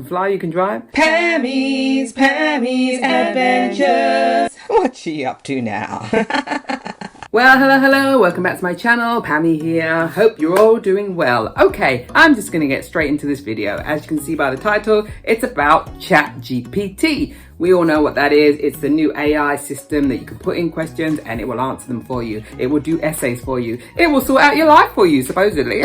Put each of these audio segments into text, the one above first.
fly, you can drive. Pammy's Adventures. What's she up to now? Well, hello, welcome back to my channel, Pammy here. Hope you're all doing well. Okay, I'm just gonna get straight into this video. As you can see by the title, it's about Chat GPT. We all know what that is. It's the new AI system that you can put in questions and it will answer them for you. It will do essays for you. It will sort out your life for you, supposedly.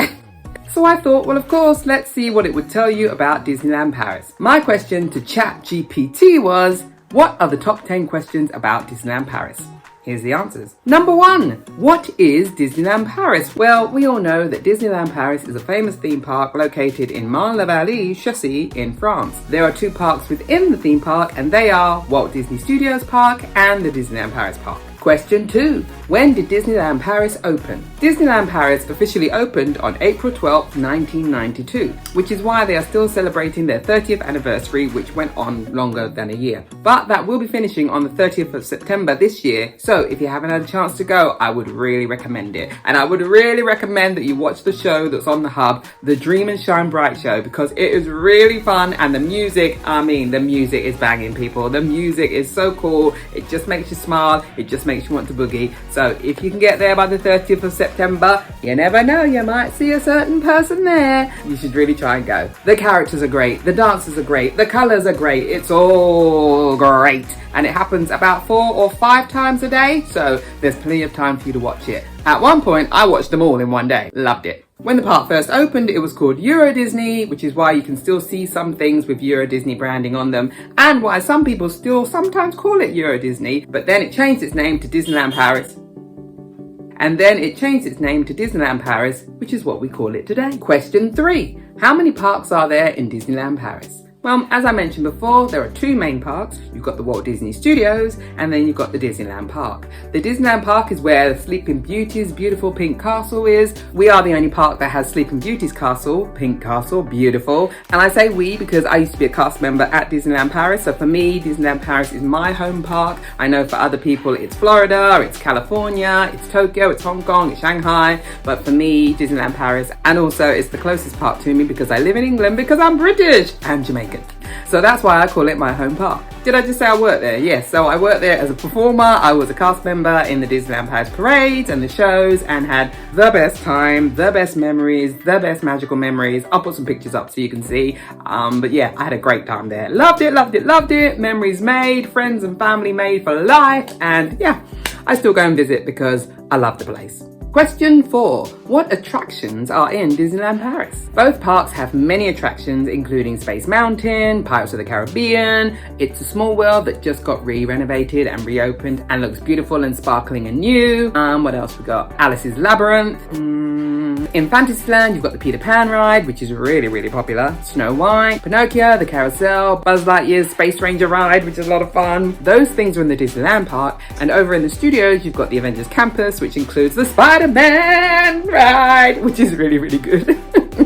So I thought, well, of course, let's see what it would tell you about Disneyland Paris. My question to Chat GPT was, what are the top 10 questions about Disneyland Paris? Here's the answers. Number 1, what is Disneyland Paris? Well, we all know that Disneyland Paris is a famous theme park located in Marne-la-Vallée, Chaussee in France. There are 2 parks within the theme park, and they are Walt Disney Studios Park and the Disneyland Paris Park. Question 2, when did Disneyland Paris open? Disneyland Paris officially opened on April 12, 1992, which is why they are still celebrating their 30th anniversary, which went on longer than a year. But that will be finishing on the 30th of September this year, so if you haven't had a chance to go, I would really recommend it. And I would really recommend that you watch the show that's on the Hub, the Dream and Shine Bright show, because it is really fun, and the music, the music is banging, people. The music is so cool, it just makes you smile, it just makes you want to boogie. So if you can get there by the 30th of September, you never know, you might see a certain person there. You should really try and go. The characters are great, the dancers are great, the colours are great, it's all great. And it happens about 4 or 5 times a day, so there's plenty of time for you to watch it. At one point, I watched them all in one day. Loved it. When the park first opened, it was called Euro Disney, which is why you can still see some things with Euro Disney branding on them, and why some people still sometimes call it Euro Disney, but then it changed its name to Disneyland Paris. And then it changed its name to Disneyland Paris, which is what we call it today. Question 3, how many parks are there in Disneyland Paris? Well, as I mentioned before, there are 2 main parks. You've got the Walt Disney Studios, and then you've got the Disneyland Park. The Disneyland Park is where the Sleeping Beauty's beautiful pink castle is. We are the only park that has Sleeping Beauty's castle, pink castle, beautiful. And I say we because I used to be a cast member at Disneyland Paris. So for me, Disneyland Paris is my home park. I know for other people, it's Florida, it's California, it's Tokyo, it's Hong Kong, it's Shanghai. But for me, Disneyland Paris, and also it's the closest park to me because I live in England because I'm British and Jamaican. So that's why I call it my home park. Did I just say I worked there? Yes, so I worked there as a performer. I was a cast member in the Disneyland Paris parades and the shows and had the best time, the best memories, the best magical memories. I'll put some pictures up so you can see. But yeah, I had a great time there. Loved it, loved it, loved it. Memories made, friends and family made for life. And yeah, I still go and visit because I love the place. Question 4, what attractions are in Disneyland Paris? Both parks have many attractions, including Space Mountain, Pirates of the Caribbean, It's a Small World that just got renovated and reopened and looks beautiful and sparkling and new. What else we got? Alice's Labyrinth. In Fantasyland, you've got the Peter Pan ride, which is really, really popular. Snow White, Pinocchio, the Carousel, Buzz Lightyear's Space Ranger ride, which is a lot of fun. Those things are in the Disneyland park. And over in the studios, you've got the Avengers Campus, which includes the Spider-Man ride, which is really, really good.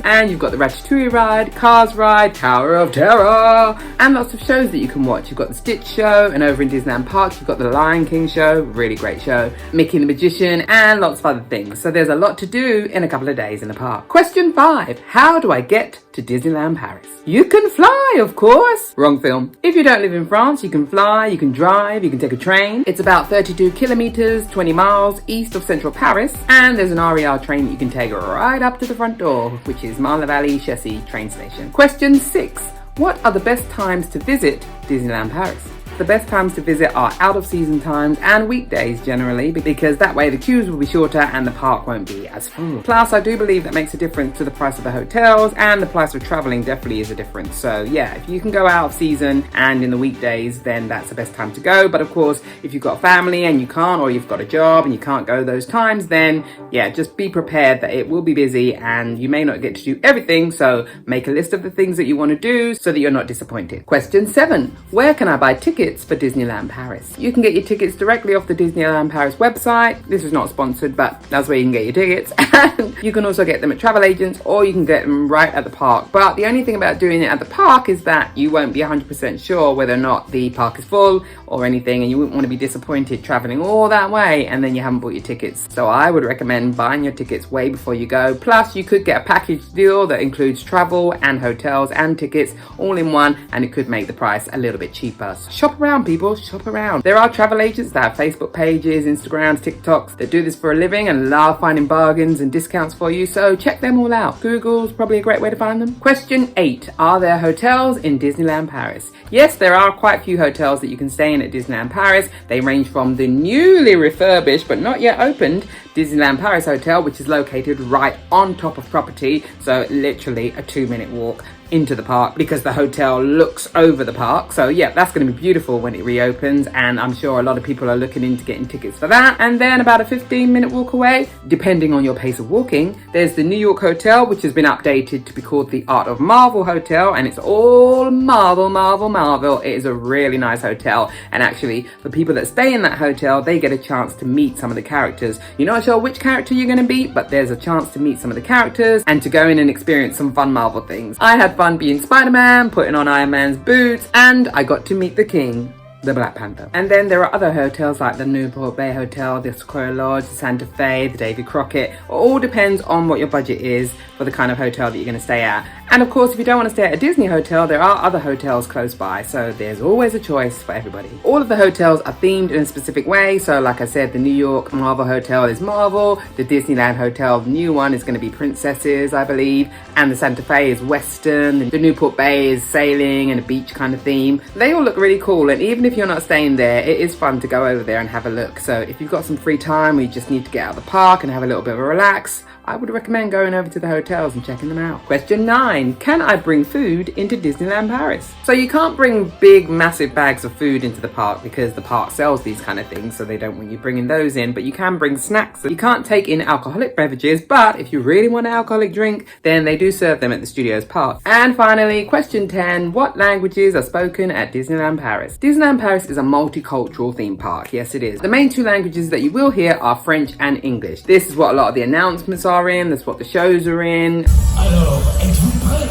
And you've got the Ratatouille ride, Cars ride, Tower of Terror, and lots of shows that you can watch. You've got the Stitch show, and over in Disneyland Park, you've got the Lion King show, really great show, Mickey and the Magician, and lots of other things. So there's a lot to do in a couple of days in the park. Question 5, how do I get to Disneyland Paris? You can fly, of course. Wrong film. If you don't live in France, you can fly, you can drive, you can take a train. It's about 32 kilometers, 20 miles east of central Paris, and there's an RER train that you can take right up to the front door, which is Marne-la-Vallée Chaussee train station. Question 6, what are the best times to visit Disneyland Paris? The best times to visit are out of season times and weekdays generally, because that way the queues will be shorter and the park won't be as full. Plus, I do believe that makes a difference to the price of the hotels, and the price of traveling definitely is a difference. So yeah, if you can go out of season and in the weekdays, then that's the best time to go. But of course, if you've got a family and you can't, or you've got a job and you can't go those times, then yeah, just be prepared that it will be busy and you may not get to do everything. So make a list of the things that you want to do so that you're not disappointed. Question 7, where can I buy tickets tickets for Disneyland Paris. You can get your tickets directly off the Disneyland Paris website. This is not sponsored, but that's where you can get your tickets. And you can also get them at travel agents, or you can get them right at the park. But the only thing about doing it at the park is that you won't be 100% sure whether or not the park is full or anything, and you wouldn't want to be disappointed traveling all that way and then you haven't bought your tickets. So I would recommend buying your tickets way before you go. Plus, you could get a package deal that includes travel and hotels and tickets all in one, and it could make the price a little bit cheaper. So shop around, people, shop around. There are travel agents that have Facebook pages, Instagrams, TikToks that do this for a living and love finding bargains and discounts for you, so check them all out. Google's probably a great way to find them. Question 8. Are there hotels in Disneyland Paris? Yes, there are quite a few hotels that you can stay in at Disneyland Paris. They range from the newly refurbished but not yet opened Disneyland Paris Hotel, which is located right on top of property, so literally a 2-minute walk into the park because the hotel looks over the park. So yeah, that's going to be beautiful when it reopens, and I'm sure a lot of people are looking into getting tickets for that. And then about a 15-minute walk away, depending on your pace of walking, there's the New York Hotel, which has been updated to be called the Art of Marvel Hotel, and it's all Marvel, Marvel, Marvel. It is a really nice hotel, and actually the people that stay in that hotel, they get a chance to meet some of the characters. You're not sure which character you're going to be, but there's a chance to meet some of the characters and to go in and experience some fun Marvel things. I had fun being Spider-Man, putting on Iron Man's boots, and I got to meet the King, the Black Panther. And then there are other hotels like the Newport Bay Hotel, the Sequoia Lodge, the Santa Fe, the Davy Crockett. It all depends on what your budget is for the kind of hotel that you're going to stay at. And of course, if you don't want to stay at a Disney hotel, there are other hotels close by, so there's always a choice for everybody. All of the hotels are themed in a specific way, so like I said, the New York Marvel Hotel is Marvel, the Disneyland Hotel, the new one, is going to be princesses, I believe, and the Santa Fe is Western, the Newport Bay is sailing and a beach kind of theme. They all look really cool, and even if you're not staying there, it is fun to go over there and have a look. So if you've got some free time or you just need to get out of the park and have a little bit of a relax, I would recommend going over to the hotels and checking them out. Question 9. Can I bring food into Disneyland Paris? So you can't bring big, massive bags of food into the park because the park sells these kind of things, so they don't want you bringing those in, but you can bring snacks. You can't take in alcoholic beverages, but if you really want an alcoholic drink, then they do serve them at the Studios Park. And finally, question 10. What languages are spoken at Disneyland Paris? Disneyland Paris is a multicultural theme park. Yes, it is. The main 2 languages that you will hear are French and English. This is what a lot of the announcements are in, that's what the shows are in. Alors, êtes-vous prêts?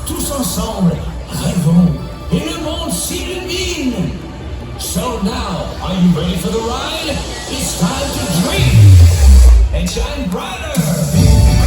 Tous ensemble, rêvons, et le monde s'illumine. So now, are you ready for the ride? It's time to dream and shine brighter.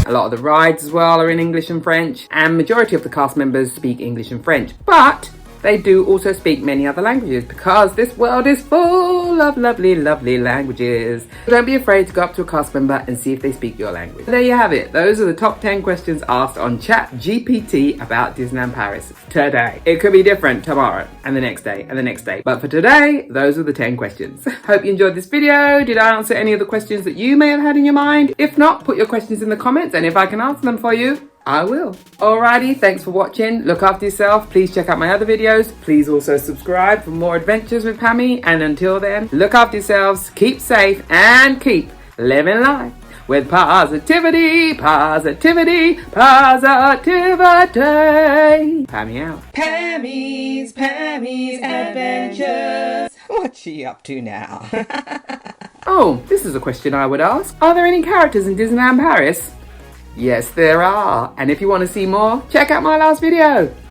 A lot of the rides as well are in English and French, and majority of the cast members speak English and French, but they do also speak many other languages because this world is full of lovely, lovely languages. So don't be afraid to go up to a cast member and see if they speak your language. There you have it. Those are the top 10 questions asked on Chat GPT about Disneyland Paris today. It could be different tomorrow and the next day and the next day. But for today, those are the 10 questions. Hope you enjoyed this video. Did I answer any of the questions that you may have had in your mind? If not, put your questions in the comments, and if I can answer them for you, I will. Alrighty, thanks for watching. Look after yourself. Please check out my other videos. Please also subscribe for more adventures with Pammy. And until then, look after yourselves, keep safe, and keep living life with positivity, positivity, positivity. Pammy out. Pammy's Adventures. What's she up to now? Oh, this is a question I would ask. Are there any characters in Disneyland Paris? Yes, there are. And if you want to see more, check out my last video.